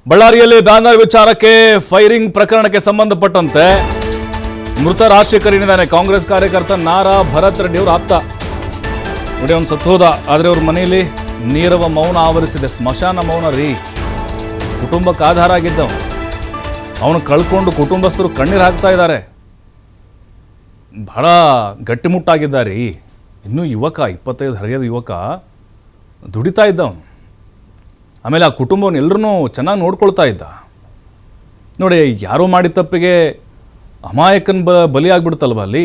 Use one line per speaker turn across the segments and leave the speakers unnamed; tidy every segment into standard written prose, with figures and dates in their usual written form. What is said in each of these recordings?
ಬಳ್ಳಾರಿಯಲ್ಲಿ ಬ್ಯಾನರ್ ವಿಚಾರಕ್ಕೆ ಫೈರಿಂಗ್ ಪ್ರಕರಣಕ್ಕೆ ಸಂಬಂಧಪಟ್ಟಂತೆ ಮೃತ ರಾಜಶೇಖರನಿದ್ದಾನೆ ಕಾಂಗ್ರೆಸ್ ಕಾರ್ಯಕರ್ತ ನಾರಾ ಭರತ್ ರೆಡ್ಡಿ ಅವರು ಆಪ್ತ ನೋಡಿ ಅವನು ಸತ್ತೋದ. ಆದರೆ ಅವ್ರ ಮನೆಯಲ್ಲಿ ನೀರವ ಮೌನ ಆವರಿಸಿದೆ. ಸ್ಮಶಾನ ಮೌನ ರೀ. ಕುಟುಂಬಕ್ಕೆ ಆಧಾರ ಆಗಿದ್ದವನು ಅವನು ಕಳ್ಕೊಂಡು ಕುಟುಂಬಸ್ಥರು ಕಣ್ಣೀರು ಹಾಕ್ತಾ ಇದ್ದಾರೆ. ಬಹಳ ಗಟ್ಟಿಮುಟ್ಟಾಗಿದ್ದಾರೆ. ಇನ್ನೂ ಯುವಕ 25 ಹರಿಯದ ಯುವಕ ದುಡಿತಾ ಇದ್ದವನು. ಆಮೇಲೆ ಆ ಕುಟುಂಬವನ್ನು ಎಲ್ಲರೂ ಚೆನ್ನಾಗಿ ನೋಡ್ಕೊಳ್ತಾ ಇದ್ದ. ನೋಡಿ, ಯಾರೋ ಮಾಡಿದ ತಪ್ಪಿಗೆ ಅಮಾಯಕನ ಬಲಿಯಾಗ್ಬಿಡ್ತಲ್ವ ಅಲ್ಲಿ.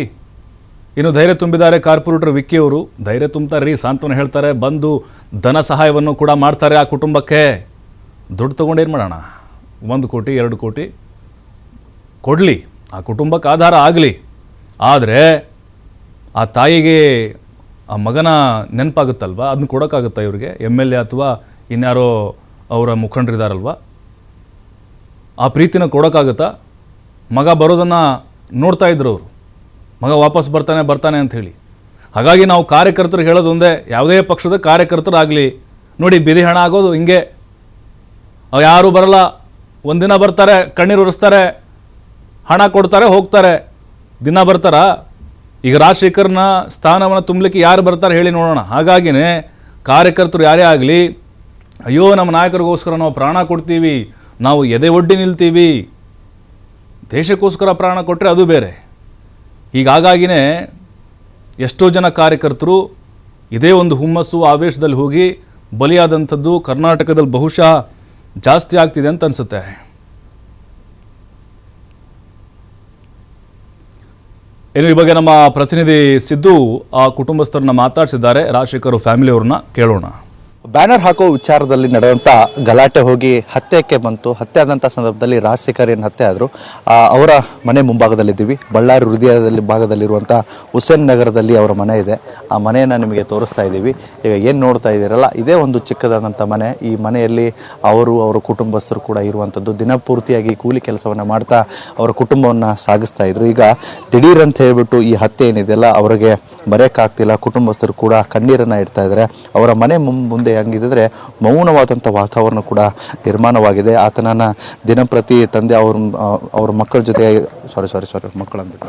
ಇನ್ನು ಧೈರ್ಯ ತುಂಬಿದ್ದಾರೆ ಕಾರ್ಪೊರೇಟರ್ ವಿಕ್ಕಿ ಅವರು. ಧೈರ್ಯ ತುಂಬ್ತಾರೆ ರೀ, ಸಾಂತ್ವನ ಹೇಳ್ತಾರೆ, ಬಂದು ಧನ ಸಹಾಯವನ್ನು ಕೂಡ ಮಾಡ್ತಾರೆ ಆ ಕುಟುಂಬಕ್ಕೆ. ದುಡ್ಡು ತೊಗೊಂಡೇನು ಮಾಡೋಣ, 1 ಕೋಟಿ 2 ಕೋಟಿ ಕೊಡಲಿ, ಆ ಕುಟುಂಬಕ್ಕೆ ಆಧಾರ ಆಗಲಿ. ಆದರೆ ಆ ತಾಯಿಗೆ ಆ ಮಗನ ನೆನಪಾಗುತ್ತಲ್ವ, ಅದನ್ನ ಕೊಡೋಕ್ಕಾಗುತ್ತಾ ಇವ್ರಿಗೆ? MLA ಅಥವಾ ಇನ್ಯಾರೋ ಅವರ ಮುಖಂಡರಿದ್ದಾರಲ್ವ, ಆ ಪ್ರೀತಿನ ಕೊಡೋಕ್ಕಾಗುತ್ತಾ? ಮಗ ಬರೋದನ್ನು ನೋಡ್ತಾ ಇದ್ರು ಅವರು, ಮಗ ವಾಪಸ್ ಬರ್ತಾನೆ ಅಂಥೇಳಿ. ಹಾಗಾಗಿ ನಾವು ಕಾರ್ಯಕರ್ತರು ಹೇಳೋದು ಒಂದೇ, ಯಾವುದೇ ಪಕ್ಷದ ಕಾರ್ಯಕರ್ತರಾಗಲಿ ನೋಡಿ, ಬಿದಿ ಹಣ ಆಗೋದು ಹಿಂಗೆ. ಯಾರೂ ಬರಲ್ಲ, ಒಂದಿನ ಬರ್ತಾರೆ, ಕಣ್ಣೀರು ಉರಿಸ್ತಾರೆ, ಹಣ ಕೊಡ್ತಾರೆ, ಹೋಗ್ತಾರೆ. ದಿನ ಬರ್ತಾರಾ? ಈಗ ರಾಜಶೇಖರ್ನ ಸ್ಥಾನವನ್ನು ತುಂಬಲಿಕ್ಕೆ ಯಾರು ಬರ್ತಾರೆ ಹೇಳಿ ನೋಡೋಣ. ಹಾಗಾಗಿನೇ ಕಾರ್ಯಕರ್ತರು ಯಾರೇ ಆಗಲಿ, ಅಯ್ಯೋ ನಮ್ಮ ನಾಯಕರಿಗೋಸ್ಕರ ನಾವು ಪ್ರಾಣ ಕೊಡ್ತೀವಿ, ನಾವು ಎದೆ ಒಡ್ಡಿ ನಿಲ್ತೀವಿ, ದೇಶಕ್ಕೋಸ್ಕರ ಪ್ರಾಣ ಕೊಟ್ಟರೆ ಅದು ಬೇರೆ. ಹೀಗಾಗಿನೇ ಎಷ್ಟೋ ಜನ ಕಾರ್ಯಕರ್ತರು ಇದೇ ಒಂದು ಹುಮ್ಮಸ್ಸು ಆವೇಶದಲ್ಲಿ ಹೋಗಿ ಬಲಿಯಾದಂಥದ್ದು ಕರ್ನಾಟಕದಲ್ಲಿ ಬಹುಶಃ ಜಾಸ್ತಿ ಆಗ್ತಿದೆ ಅಂತ ಅನಿಸುತ್ತೆ. ಇನ್ನು ಈ ಬಗ್ಗೆ ನಮ್ಮ ಪ್ರತಿನಿಧಿ ಸಿದ್ದು ಆ ಕುಟುಂಬಸ್ಥರನ್ನ ಮಾತಾಡಿಸಿದ್ದಾರೆ. ರಾಜಶೇಖರ್ ಫ್ಯಾಮಿಲಿಯವ್ರನ್ನ ಕೇಳೋಣ.
ಬ್ಯಾನರ್ ಹಾಕೋ ವಿಚಾರದಲ್ಲಿ ನಡೆದಂಥ ಗಲಾಟೆ ಹೋಗಿ ಹತ್ಯೆಗೆ ಬಂತು. ಹತ್ಯೆ ಆದಂಥ ಸಂದರ್ಭದಲ್ಲಿ ರಾಜಶೇಖರ್ ಏನು ಹತ್ಯೆ ಆದರು, ಅವರ ಮನೆ ಮುಂಭಾಗದಲ್ಲಿದ್ದೀವಿ. ಬಳ್ಳಾರಿ ಹೃದಯದಲ್ಲಿ ಭಾಗದಲ್ಲಿರುವಂಥ ಹುಸೇನ್ ನಗರದಲ್ಲಿ ಅವರ ಮನೆ ಇದೆ. ಆ ಮನೆಯನ್ನು ನಿಮಗೆ ತೋರಿಸ್ತಾ ಇದ್ದೀವಿ. ಈಗ ಏನು ನೋಡ್ತಾ ಇದ್ದೀರಲ್ಲ, ಇದೇ ಒಂದು ಚಿಕ್ಕದಾದಂಥ ಮನೆ. ಈ ಮನೆಯಲ್ಲಿ ಅವರ ಕುಟುಂಬಸ್ಥರು ಕೂಡ ಇರುವಂಥದ್ದು. ದಿನಪೂರ್ತಿಯಾಗಿ ಕೂಲಿ ಕೆಲಸವನ್ನು ಮಾಡ್ತಾ ಅವರ ಕುಟುಂಬವನ್ನು ಸಾಗಿಸ್ತಾ ಇದ್ರು. ಈಗ ದಿಢೀರ್ ಅಂತ ಹೇಳ್ಬಿಟ್ಟು ಈ ಹತ್ಯೆ ಏನಿದೆಯಲ್ಲ, ಅವರಿಗೆ ಮರೆಯಕ್ಕಾಗ್ತಿಲ್ಲ. ಕುಟುಂಬಸ್ಥರು ಕೂಡ ಕಣ್ಣೀರನ್ನು ಇಡ್ತಾ ಇದ್ದಾರೆ. ಅವರ ಮನೆ ಮುಂದೆ ಹಂಗಿದ್ರೆ ಮೌನವಾದಂಥ ವಾತಾವರಣ ಕೂಡ ನಿರ್ಮಾಣವಾಗಿದೆ. ಆತನನ್ನ ದಿನಪ್ರತಿ ತಂದೆ ಅವ್ರ ಮಕ್ಕಳ ಜೊತೆ ಸಾರಿ ಮಕ್ಕಳಂದ್ಬಿಟ್ಟು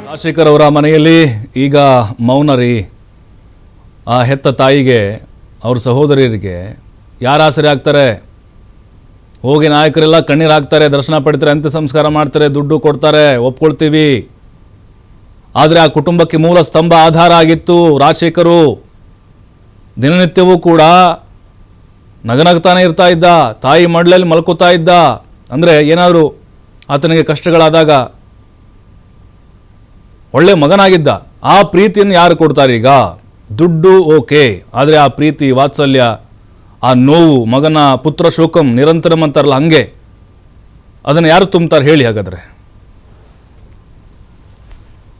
ರಾಜಶೇಖರ್ ಅವರ ಮನೆಯಲ್ಲಿ ಈಗ ಮೌನ ರೀ. ಆ ಹೆತ್ತ ತಾಯಿಗೆ, ಅವ್ರ ಸಹೋದರಿಯರಿಗೆ ಯಾರು ಆಸರೆ ಆಗ್ತಾರೆ? ಹೋಗಿ ನಾಯಕರೆಲ್ಲ ಕಣ್ಣೀರು ಹಾಕ್ತಾರೆ, ದರ್ಶನ ಪಡಿತಾರೆ, ಅಂತ್ಯ ಸಂಸ್ಕಾರ ಮಾಡ್ತಾರೆ, ದುಡ್ಡು ಕೊಡ್ತಾರೆ, ಒಪ್ಕೊಳ್ತೀವಿ. ಆದರೆ ಆ ಕುಟುಂಬಕ್ಕೆ ಮೂಲ ಸ್ತಂಭ ಆಧಾರ ಆಗಿತ್ತು ರಾಜಶೇಖರು. ದಿನನಿತ್ಯವೂ ಕೂಡ ನಗನಗ್ತಾನೆ ಇರ್ತಾ ಇದ್ದ, ತಾಯಿ ಮಡ್ಲಲ್ಲಿ ಮಲ್ಕೋತಾ ಇದ್ದ. ಅಂದರೆ ಏನಾದರೂ ಆತನಿಗೆ ಕಷ್ಟಗಳಾದಾಗ ಒಳ್ಳೆ ಮಗನಾಗಿದ್ದ. ಆ ಪ್ರೀತಿಯನ್ನು ಯಾರು ಕೊಡ್ತಾರೆ ಈಗ? ದುಡ್ಡು ಓಕೆ, ಆದರೆ ಆ ಪ್ರೀತಿ, ವಾತ್ಸಲ್ಯ, ಆ ನೋವು, ಮಗನ ಪುತ್ರ ಶೋಕಂ ನಿರಂತರಂ ಅಂತಾರಲ್ಲ, ಹಂಗೆ ಅದನ್ನು ಯಾರು ತುಂಬ್ತಾರೆ ಹೇಳಿ? ಹಾಗಾದರೆ